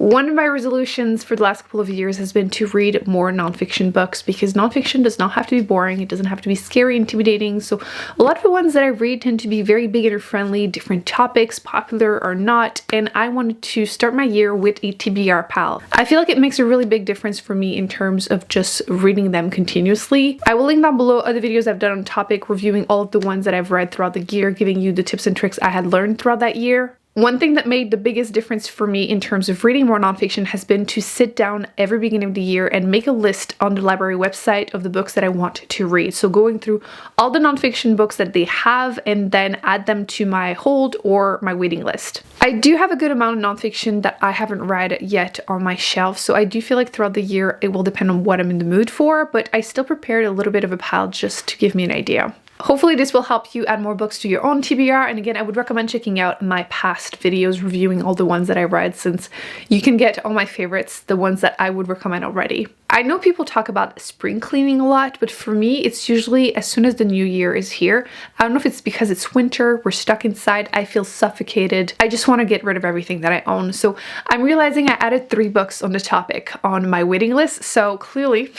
One of my resolutions for the last couple of years has been to read more nonfiction books, because nonfiction does not have to be boring. It doesn't have to be scary, intimidating. So a lot of the ones that I read tend to be very beginner friendly, different topics, popular or not. And I wanted to start my year with a TBR pal. I feel like it makes a really big difference for me in terms of just reading them continuously. I will link down below other videos I've done on topic, reviewing all of the ones that I've read throughout the year, giving you the tips and tricks I had learned throughout that year. One thing that made the biggest difference for me in terms of reading more nonfiction has been to sit down every beginning of the year and make a list on the library website of the books that I want to read. So going through all the nonfiction books that they have and then add them to my hold or my waiting list. I do have a good amount of nonfiction that I haven't read yet on my shelf, so I do feel like throughout the year it will depend on what I'm in the mood for, but I still prepared a little bit of a pile just to give me an idea. Hopefully this will help you add more books to your own TBR, and again, I would recommend checking out my past videos reviewing all the ones that I read, since you can get all my favorites, the ones that I would recommend already. I know people talk about spring cleaning a lot, but for me, it's usually as soon as the new year is here. I don't know if it's because it's winter, we're stuck inside, I feel suffocated. I just want to get rid of everything that I own. So I'm realizing I added 3 books on the topic on my waiting list, so clearly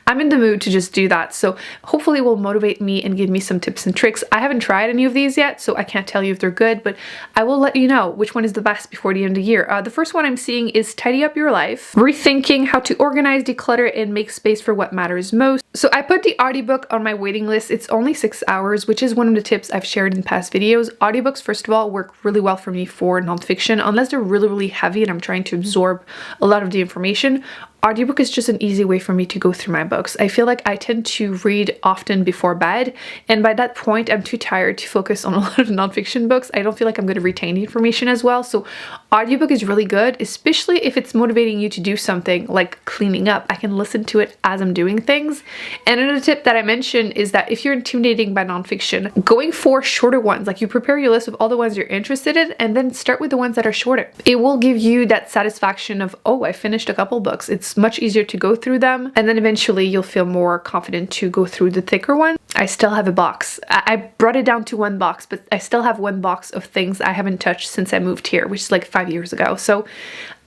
I'm in the mood to just do that. So hopefully it will motivate me and give me some tips and tricks. I haven't tried any of these yet, so I can't tell you if they're good, but I will let you know which one is the best before the end of the year. The first one I'm seeing is Tidy Up Your Life, rethinking how to organize, declutter, and make space for what matters most. So I put the audiobook on my waiting list. It's only 6 hours, which is one of the tips I've shared in past videos. Audiobooks, first of all, work really well for me for nonfiction, unless they're really, really heavy and I'm trying to absorb a lot of the information. Audiobook is just an easy way for me to go through my books. I feel like I tend to read often before bed, and by that point I'm too tired to focus on a lot of nonfiction books. I don't feel like I'm going to retain the information as well, so audiobook is really good, especially if it's motivating you to do something like cleaning up. I can listen to it as I'm doing things. And another tip that I mentioned is that if you're intimidated by nonfiction, going for shorter ones, like you prepare your list of all the ones you're interested in and then start with the ones that are shorter. It will give you that satisfaction of, oh, I finished a couple books. It's much easier to go through them, and then eventually you'll feel more confident to go through the thicker one. I still have a box. I brought it down to 1 box, but I still have 1 box of things I haven't touched since I moved here, which is like 5 years ago. So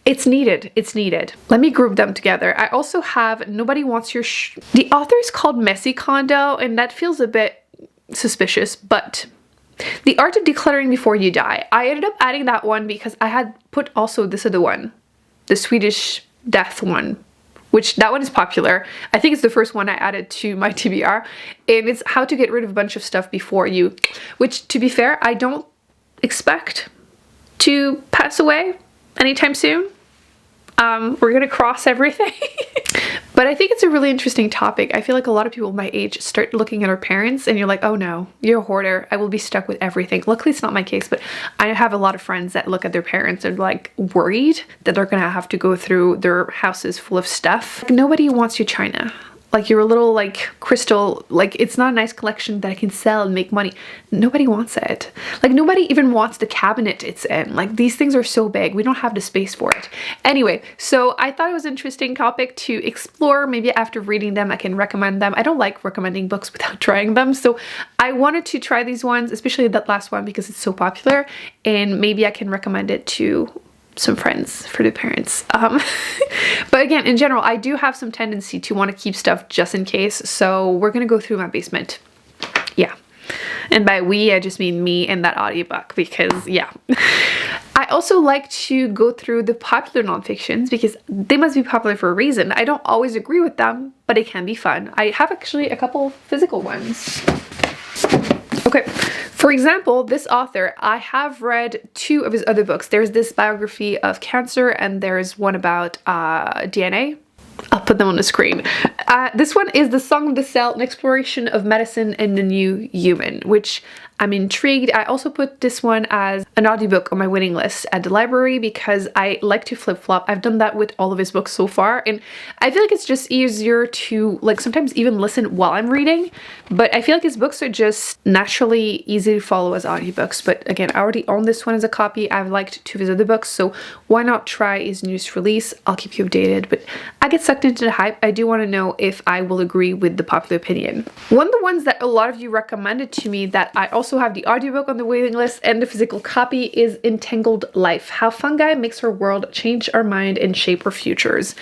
it's needed. It's needed. Let me group them together. I also have Nobody Wants Your The author is called Messy Kondo, and that feels a bit suspicious, but The Art of Decluttering Before You Die. I ended up adding that one because I had put also this other one, the Swedish death one, which that one is popular. I think it's the first one I added to my TBR, and it's how to get rid of a bunch of stuff before you, which, to be fair, I don't expect to pass away anytime soon. We're gonna cross everything. But I think it's a really interesting topic. I feel like a lot of people my age start looking at our parents and you're like, oh no, you're a hoarder. I will be stuck with everything. Luckily, it's not my case, but I have a lot of friends that look at their parents and like worried that they're gonna have to go through their houses full of stuff. Like, nobody wants your china. Like your little like crystal, like it's not a nice collection that I can sell and make money. Nobody wants it. Like nobody even wants the cabinet it's in. Like these things are so big, we don't have the space for it. Anyway, so I thought it was an interesting topic to explore. Maybe after reading them I can recommend them. I don't like recommending books without trying them, so I wanted to try these ones, especially that last one because it's so popular, and maybe I can recommend it to some friends for their parents. But again, in general, I do have some tendency to want to keep stuff just in case, so we're gonna go through my basement. Yeah, and by we I just mean me and that audiobook, because yeah. I also like to go through the popular nonfictions because they must be popular for a reason. I don't always agree with them, but it can be fun. I have actually a couple physical ones. Okay, for example, this author, I have read 2 of his other books. There's this biography of cancer and there's one about DNA. I'll put them on the screen. This one is The Song of the Cell, an exploration of medicine and the new human, which I'm intrigued. I also put this one as an audiobook on my waiting list at the library because I like to flip-flop. I've done that with all of his books so far, and I feel like it's just easier to like sometimes even listen while I'm reading, but I feel like his books are just naturally easy to follow as audiobooks. But again, I already own this one as a copy. I've liked 2 of his other books, so why not try his newest release? I'll keep you updated, but I get sucked into the hype. I do want to know if I will agree with the popular opinion. One of the ones that a lot of you recommended to me that I also also have the audiobook on the waiting list, and the physical copy is Entangled Life: How Fungi Makes Our World, Change Our Mind, and Shape Our Futures.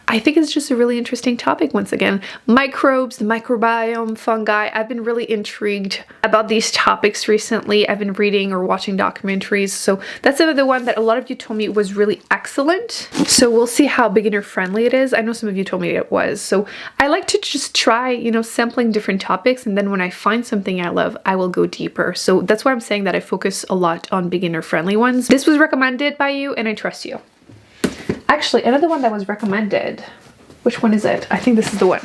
I think it's just a really interesting topic once again. Microbes, the microbiome, fungi. I've been really intrigued about these topics recently. I've been reading or watching documentaries, so that's another one that a lot of you told me was really excellent. So we'll see how beginner friendly it is. I know some of you told me it was. So I like to just try, you know, sampling different topics, and then when I find something I love, I will go deeper. So that's why I'm saying that I focus a lot on beginner friendly ones. This was recommended by you and I trust you. Actually, another one that was recommended, which one is it? I think this is the one.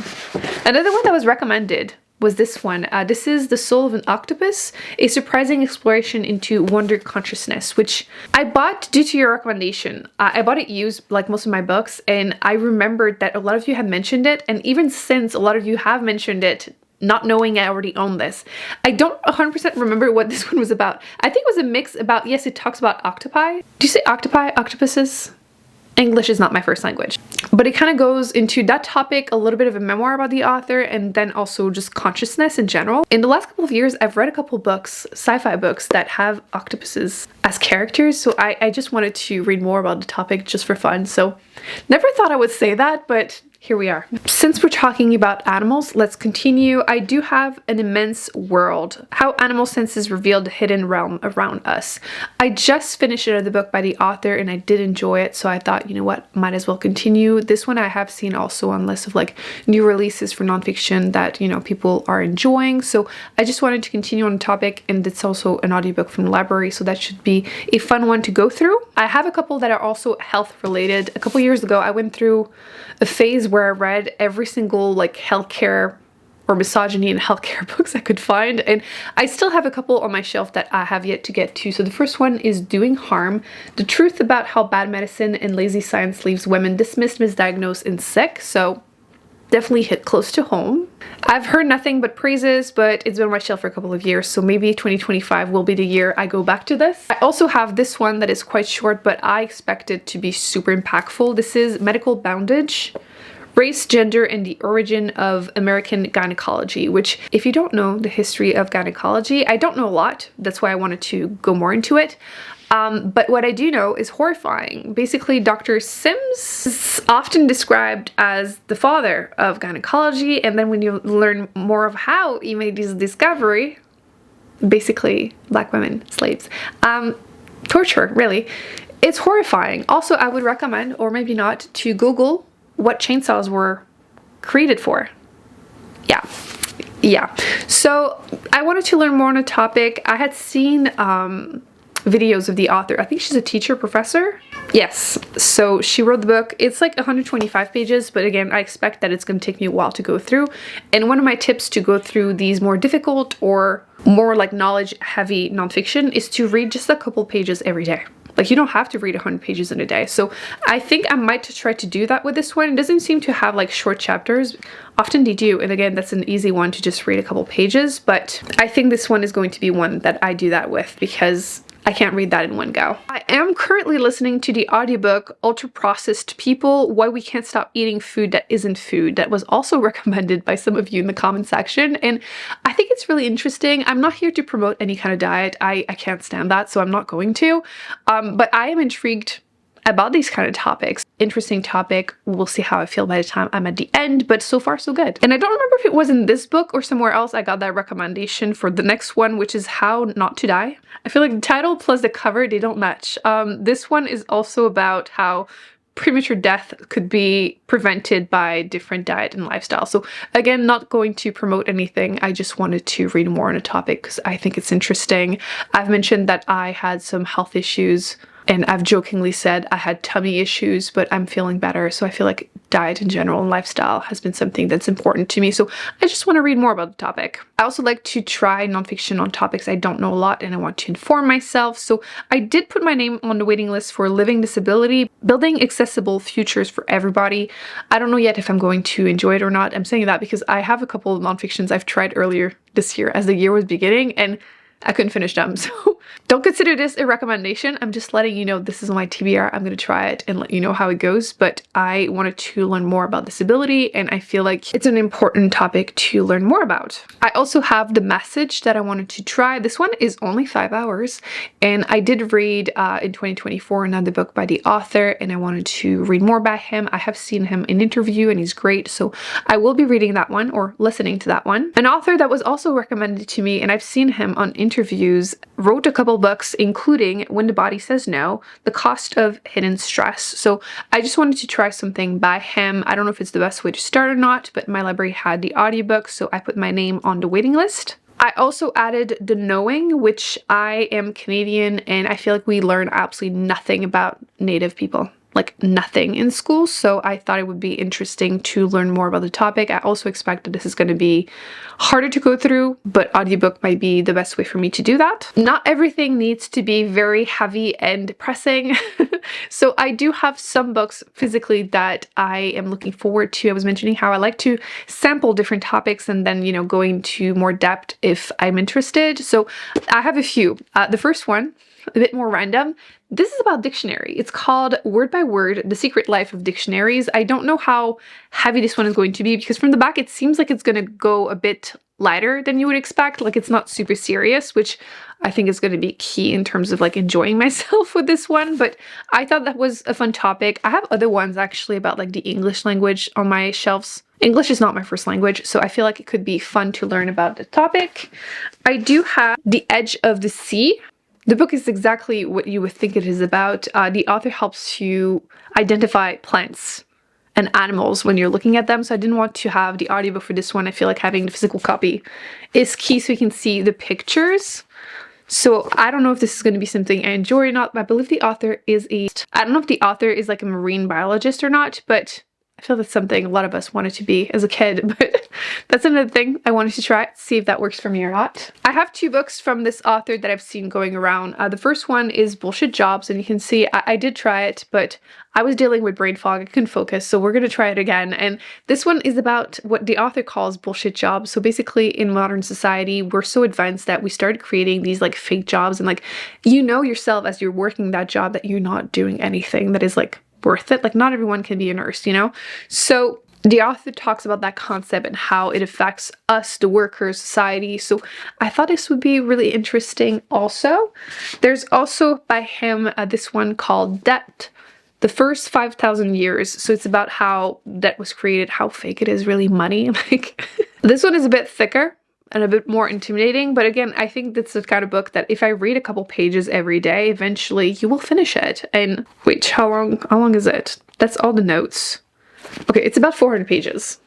Another one that was recommended was this one. This is The Soul of an Octopus, a surprising exploration into wonder consciousness, which I bought due to your recommendation. I bought it used like most of my books, and I remembered that a lot of you had mentioned it, and even since a lot of you have mentioned it, not knowing I already own this. I don't 100% remember what this one was about. I think it was a mix about, yes, it talks about octopi. Do you say octopi? Octopuses? English is not my first language. But it kind of goes into that topic, a little bit of a memoir about the author, and then also just consciousness in general. In the last couple of years, I've read a couple books, sci-fi books, that have octopuses as characters, so I just wanted to read more about the topic just for fun. So never thought I would say that, but here we are. Since we're talking about animals, let's continue. I do have An Immense World: How Animal Senses Reveal the Hidden Realm Around Us. I just finished another book by the author and I did enjoy it, so I thought, you know what, might as well continue. This one I have seen also on lists of like new releases for nonfiction that, you know, people are enjoying, so I just wanted to continue on the topic, and it's also an audiobook from the library, so that should be a fun one to go through. I have a couple that are also health related. A couple years ago I went through a phase where I read every single like healthcare or misogyny and healthcare books I could find, and I still have a couple on my shelf that I have yet to get to. So the first one is Doing Harm: The Truth About How Bad Medicine and Lazy Science Leaves Women Dismissed, Misdiagnosed, and Sick. So definitely hit close to home. I've heard nothing but praises, but it's been on my shelf for a couple of years, so maybe 2025 will be the year I go back to this. I also have this one that is quite short, but I expect it to be super impactful. This is Medical Bondage: Race, Gender, and the Origin of American Gynecology, which, if you don't know the history of gynecology, I don't know a lot. That's why I wanted to go more into it. But what I do know is horrifying. Basically, Dr. Sims is often described as the father of gynecology, and then when you learn more of how he made this discovery, basically black women, slaves, torture, really, it's horrifying. Also, I would recommend, or maybe not, to Google what chainsaws were created for. Yeah. So I wanted to learn more on a topic. I had seen videos of the author. I think she's a teacher, professor. Yes, so she wrote the book. It's like 125 pages, but again, I expect that it's going to take me a while to go through. And one of my tips to go through these more difficult or more like knowledge heavy nonfiction is to read just a couple pages every day. Like, you don't have to read 100 pages in a day. So I think I might try to do that with this one. It doesn't seem to have like short chapters. Often they do. And again, that's an easy one to just read a couple pages. But I think this one is going to be one that I do that with because I can't read that in one go. I am currently listening to the audiobook Ultra Processed People: Why We Can't Stop Eating Food That Isn't Food. That was also recommended by some of you in the comment section, and I think it's really interesting. I'm not here to promote any kind of diet. I can't stand that, so I'm not going to. But I am intrigued about these kind of topics. Interesting topic. We'll see how I feel by the time I'm at the end, but so far so good. And I don't remember if it was in this book or somewhere else I got that recommendation for the next one, which is How Not to Die. I feel like the title plus the cover, they don't match. This one is also about how premature death could be prevented by different diet and lifestyle. So again, not going to promote anything. I just wanted to read more on a topic because I think it's interesting. I've mentioned that I had some health issues, and I've jokingly said I had tummy issues, but I'm feeling better. So I feel like diet in general and lifestyle has been something that's important to me. So I just want to read more about the topic. I also like to try nonfiction on topics I don't know a lot and I want to inform myself. So I did put my name on the waiting list for Living Disability: Building Accessible Futures for Everybody. I don't know yet if I'm going to enjoy it or not. I'm saying that because I have a couple of nonfictions I've tried earlier this year as the year was beginning, and I couldn't finish them. So don't consider this a recommendation. I'm just letting you know this is my TBR. I'm going to try it and let you know how it goes. But I wanted to learn more about disability, and I feel like it's an important topic to learn more about. I also have The Message that I wanted to try. This one is only 5 hours, and I did read in 2024 another book by the author, and I wanted to read more by him. I have seen him in interview and he's great, so I will be reading that one or listening to that one. An author that was also recommended to me, and I've seen him on interviews, wrote a couple books including When the Body Says No, The Cost of Hidden Stress. So I just wanted to try something by him. I don't know if it's the best way to start or not, but my library had the audiobook, so I put my name on the waiting list. I also added The Knowing, which I am Canadian and I feel like we learn absolutely nothing about Native people. Like nothing in school, so I thought it would be interesting to learn more about the topic. I also expect that this is going to be harder to go through, but audiobook might be the best way for me to do that. Not everything needs to be very heavy and depressing. So I do have some books physically that I am looking forward to. I was mentioning how I like to sample different topics and then, you know, go into more depth if I'm interested. So I have a few. The first one, a bit more random. This is about dictionary. It's called Word by Word, The Secret Life of Dictionaries. I don't know how heavy this one is going to be because from the back it seems like it's going to go a bit lighter than you would expect. Like it's not super serious, which I think is going to be key in terms of like enjoying myself with this one. But I thought that was a fun topic. I have other ones actually about like the English language on my shelves. English is not my first language, so I feel like it could be fun to learn about the topic. I do have The Edge of the Sea. The book is exactly what you would think it is about. The author helps you identify plants and animals when you're looking at them, so I didn't want to have the audiobook for this one. I feel like having the physical copy is key so you can see the pictures. So I don't know if this is going to be something I enjoy or not, but I believe the author is I don't know if the author is like a marine biologist or not, but I feel that's something a lot of us wanted to be as a kid, but that's another thing I wanted to try, see if that works for me or not. I have 2 books from this author that I've seen going around. The first one is Bullshit Jobs, and you can see I did try it, but I was dealing with brain fog. I couldn't focus, so we're going to try it again. And this one is about what the author calls bullshit jobs. So basically in modern society, we're so advanced that we started creating these like fake jobs, and like, you know yourself as you're working that job that you're not doing anything that is like worth it. Like not everyone can be a nurse, you know? So the author talks about that concept and how it affects us, the workers, society. So I thought this would be really interesting also. There's also by him this one called Debt, The First 5,000 Years. So it's about how debt was created, how fake it is, really money. Like this one is a bit thicker and a bit more intimidating, but again, I think that's the kind of book that if I read a couple pages every day, eventually you will finish it. And wait, how long is it? That's all the notes. Okay, it's about 400 pages.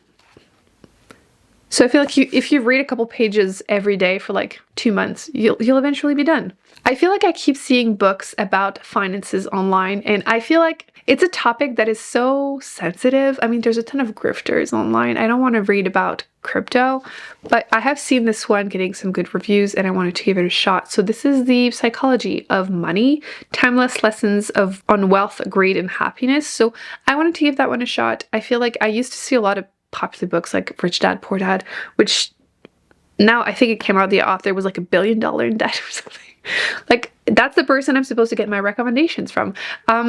So I feel like if you read a couple pages every day for like 2 months, you'll eventually be done. I feel like I keep seeing books about finances online, and I feel like it's a topic that is so sensitive. I mean, there's a ton of grifters online. I don't want to read about crypto, but I have seen this one getting some good reviews and I wanted to give it a shot. So this is The Psychology of Money, Timeless Lessons on Wealth, Greed, and Happiness. So I wanted to give that one a shot. I feel like I used to see a lot of popular books like Rich Dad, Poor Dad, which now I think it came out the author was like $1 billion in debt or something. Like that's the person I'm supposed to get my recommendations from.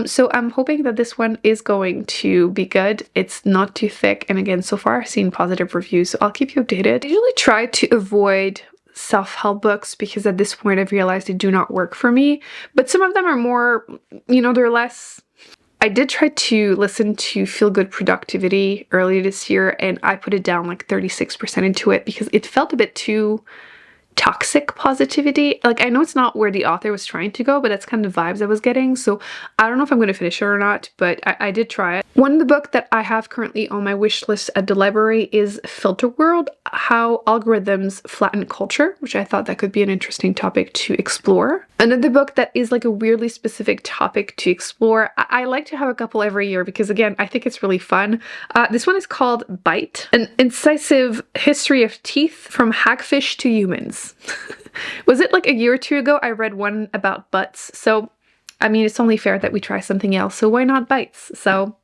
So I'm hoping that this one is going to be good. It's not too thick, and again, so far I've seen positive reviews, so I'll keep you updated. I usually try to avoid self-help books because at this point I've realized they do not work for me, but some of them are more, you know, they're less. I did try to listen to Feel Good Productivity earlier this year, and I put it down like 36% into it because it felt a bit too toxic positivity. Like I know it's not where the author was trying to go, but that's kind of the vibes I was getting. So I don't know if I'm going to finish it or not, but I did try it. One of the books that I have currently on my wish list at the library is Filter World, How Algorithms Flatten Culture, which I thought that could be an interesting topic to explore. Another book that is like a weirdly specific topic to explore. I like to have a couple every year because again, I think it's really fun. This one is called Bite, An Incisive History of Teeth from Hagfish to Humans. Was it like a year or 2 ago I read one about butts? So I mean, it's only fair that we try something else, so why not bites? So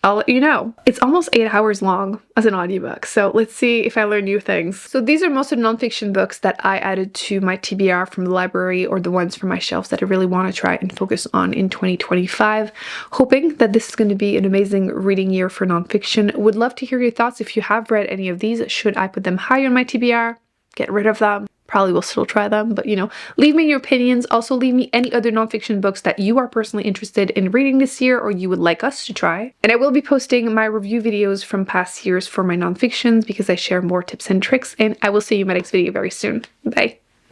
I'll let you know. It's almost 8 hours long as an audiobook, so let's see if I learn new things. So these are most of the nonfiction books that I added to my TBR from the library, or the ones from my shelves that I really want to try and focus on in 2025. Hoping that this is going to be an amazing reading year for nonfiction. Would love to hear your thoughts if you have read any of these. Should I put them higher on my TBR? Get rid of them? Probably will still try them, but you know, leave me your opinions. Also leave me any other nonfiction books that you are personally interested in reading this year or you would like us to try. And I will be posting my review videos from past years for my nonfictions because I share more tips and tricks, and I will see you in my next video very soon. Bye.